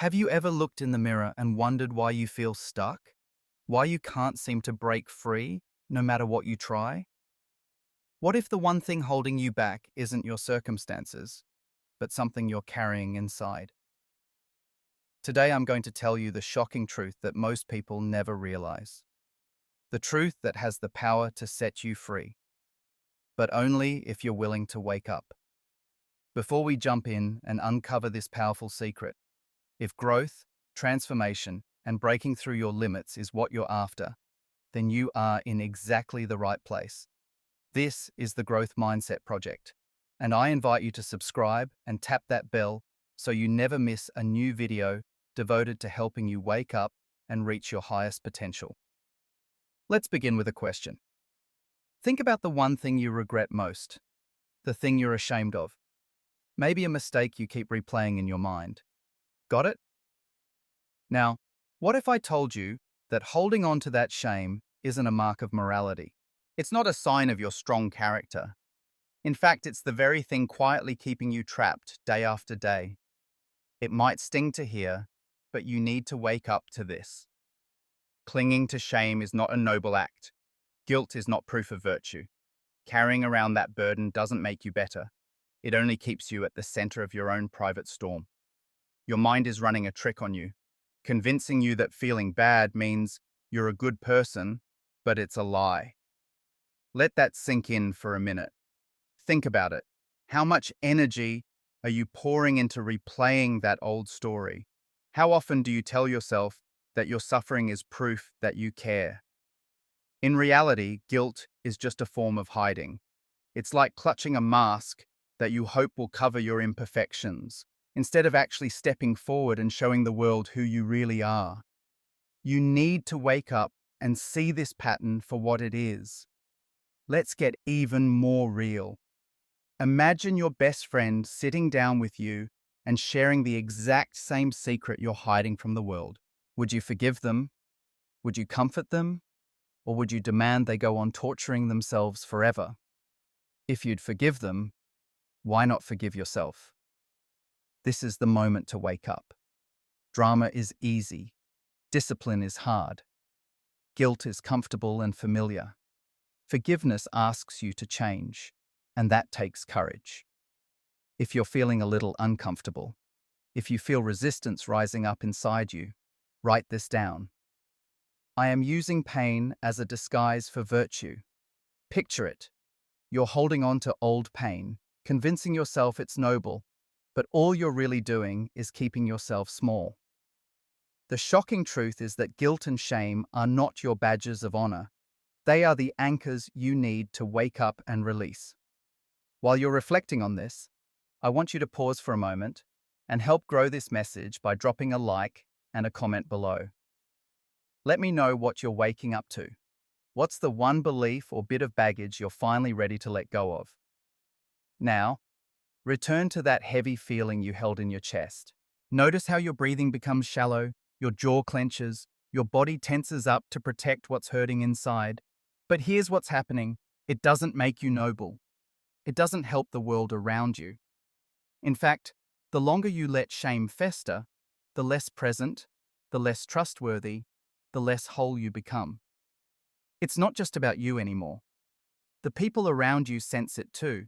Have you ever looked in the mirror and wondered why you feel stuck? Why you can't seem to break free, no matter what you try? What if the one thing holding you back isn't your circumstances, but something you're carrying inside? Today I'm going to tell you the shocking truth that most people never realize. The truth that has the power to set you free, but only if you're willing to wake up. Before we jump in and uncover this powerful secret, if growth, transformation, and breaking through your limits is what you're after, then you are in exactly the right place. This is the Growth Mindset Project, and I invite you to subscribe and tap that bell so you never miss a new video devoted to helping you wake up and reach your highest potential. Let's begin with a question. Think about the one thing you regret most, the thing you're ashamed of. Maybe a mistake you keep replaying in your mind. Got it? Now, what if I told you that holding on to that shame isn't a mark of morality? It's not a sign of your strong character. In fact, it's the very thing quietly keeping you trapped day after day. It might sting to hear, but you need to wake up to this. Clinging to shame is not a noble act. Guilt is not proof of virtue. Carrying around that burden doesn't make you better. It only keeps you at the center of your own private storm. Your mind is running a trick on you, convincing you that feeling bad means you're a good person, but it's a lie. Let that sink in for a minute. Think about it. How much energy are you pouring into replaying that old story? How often do you tell yourself that your suffering is proof that you care? In reality, guilt is just a form of hiding. It's like clutching a mask that you hope will cover your imperfections, instead of actually stepping forward and showing the world who you really are. You need to wake up and see this pattern for what it is. Let's get even more real. Imagine your best friend sitting down with you and sharing the exact same secret you're hiding from the world. Would you forgive them? Would you comfort them? Or would you demand they go on torturing themselves forever? If you'd forgive them, why not forgive yourself? This is the moment to wake up. Drama is easy. Discipline is hard. Guilt is comfortable and familiar. Forgiveness asks you to change, and that takes courage. If you're feeling a little uncomfortable, if you feel resistance rising up inside you, write this down. I am using pain as a disguise for virtue. Picture it. You're holding on to old pain, convincing yourself it's noble, but all you're really doing is keeping yourself small. The shocking truth is that guilt and shame are not your badges of honor. They are the anchors you need to wake up and release. While you're reflecting on this, I want you to pause for a moment and help grow this message by dropping a like and a comment below. Let me know what you're waking up to. What's the one belief or bit of baggage you're finally ready to let go of? Now, return to that heavy feeling you held in your chest. Notice how your breathing becomes shallow, your jaw clenches, your body tenses up to protect what's hurting inside. But here's what's happening. It doesn't make you noble. It doesn't help the world around you. In fact, the longer you let shame fester, the less present, the less trustworthy, the less whole you become. It's not just about you anymore. The people around you sense it too.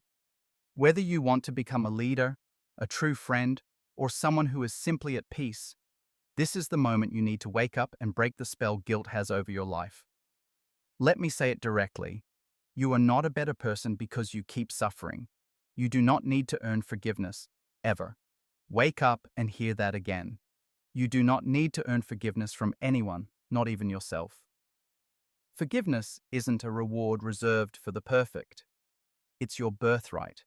Whether you want to become a leader, a true friend, or someone who is simply at peace, this is the moment you need to wake up and break the spell guilt has over your life. Let me say it directly. You are not a better person because you keep suffering. You do not need to earn forgiveness, ever. Wake up and hear that again. You do not need to earn forgiveness from anyone, not even yourself. Forgiveness isn't a reward reserved for the perfect. It's your birthright.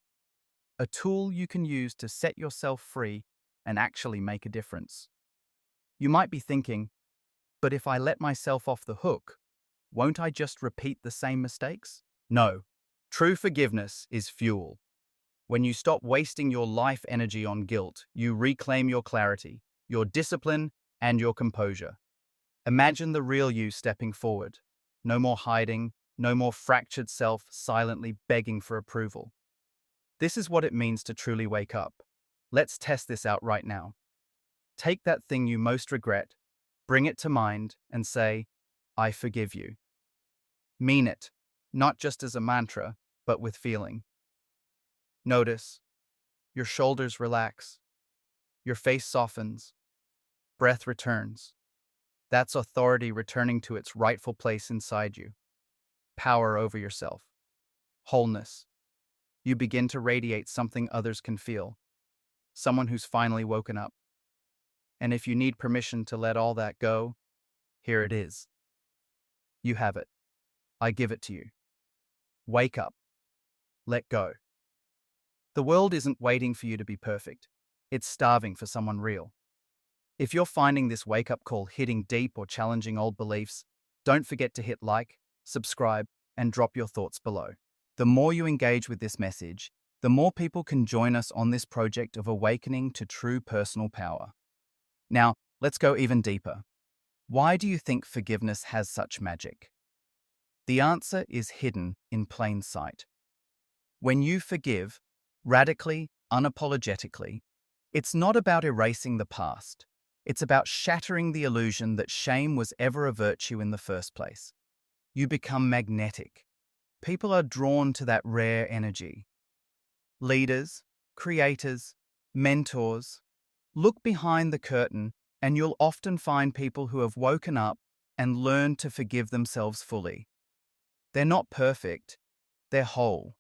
A tool you can use to set yourself free and actually make a difference. You might be thinking, but if I let myself off the hook, won't I just repeat the same mistakes? No. True forgiveness is fuel. When you stop wasting your life energy on guilt, you reclaim your clarity, your discipline, and your composure. Imagine the real you stepping forward. No more hiding, no more fractured self silently begging for approval. This is what it means to truly wake up. Let's test this out right now. Take that thing you most regret, bring it to mind, and say, I forgive you. Mean it, not just as a mantra, but with feeling. Notice your shoulders relax, your face softens, breath returns. That's authority returning to its rightful place inside you. Power over yourself. Wholeness. You begin to radiate something others can feel. Someone who's finally woken up. And if you need permission to let all that go, here it is. You have it. I give it to you. Wake up. Let go. The world isn't waiting for you to be perfect. It's starving for someone real. If you're finding this wake-up call hitting deep or challenging old beliefs, don't forget to hit like, subscribe, and drop your thoughts below. The more you engage with this message, the more people can join us on this project of awakening to true personal power. Now, let's go even deeper. Why do you think forgiveness has such magic? The answer is hidden in plain sight. When you forgive, radically, unapologetically, it's not about erasing the past. It's about shattering the illusion that shame was ever a virtue in the first place. You become magnetic. People are drawn to that rare energy. Leaders, creators, mentors, look behind the curtain and you'll often find people who have woken up and learned to forgive themselves fully. They're not perfect, they're whole.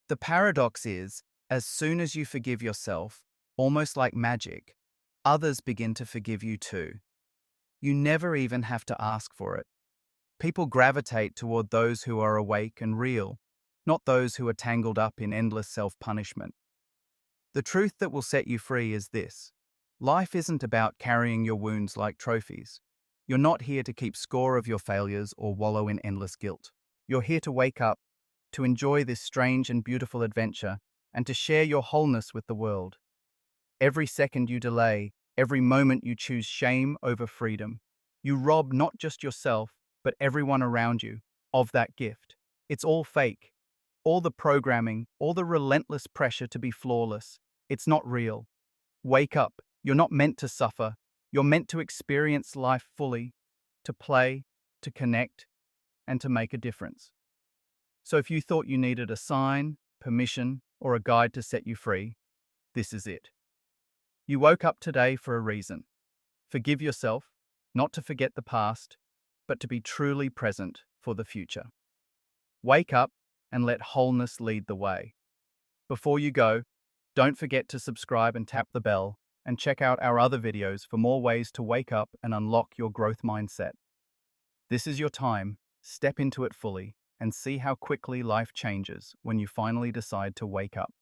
The paradox is, as soon as you forgive yourself, almost like magic, others begin to forgive you too. You never even have to ask for it. People gravitate toward those who are awake and real, not those who are tangled up in endless self-punishment. The truth that will set you free is this. Life isn't about carrying your wounds like trophies. You're not here to keep score of your failures or wallow in endless guilt. You're here to wake up, to enjoy this strange and beautiful adventure, and to share your wholeness with the world. Every second you delay, every moment you choose shame over freedom, you rob not just yourself, but everyone around you of that gift. It's all fake. All the programming, all the relentless pressure to be flawless. It's not real. Wake up. You're not meant to suffer. You're meant to experience life fully, to play, to connect, and to make a difference. So if you thought you needed a sign, permission, or a guide to set you free, this is it. You woke up today for a reason. Forgive yourself, not to forget the past, but to be truly present for the future. Wake up and let wholeness lead the way. Before you go, don't forget to subscribe and tap the bell, and check out our other videos for more ways to wake up and unlock your growth mindset. This is your time. Step into it fully and see how quickly life changes when you finally decide to wake up.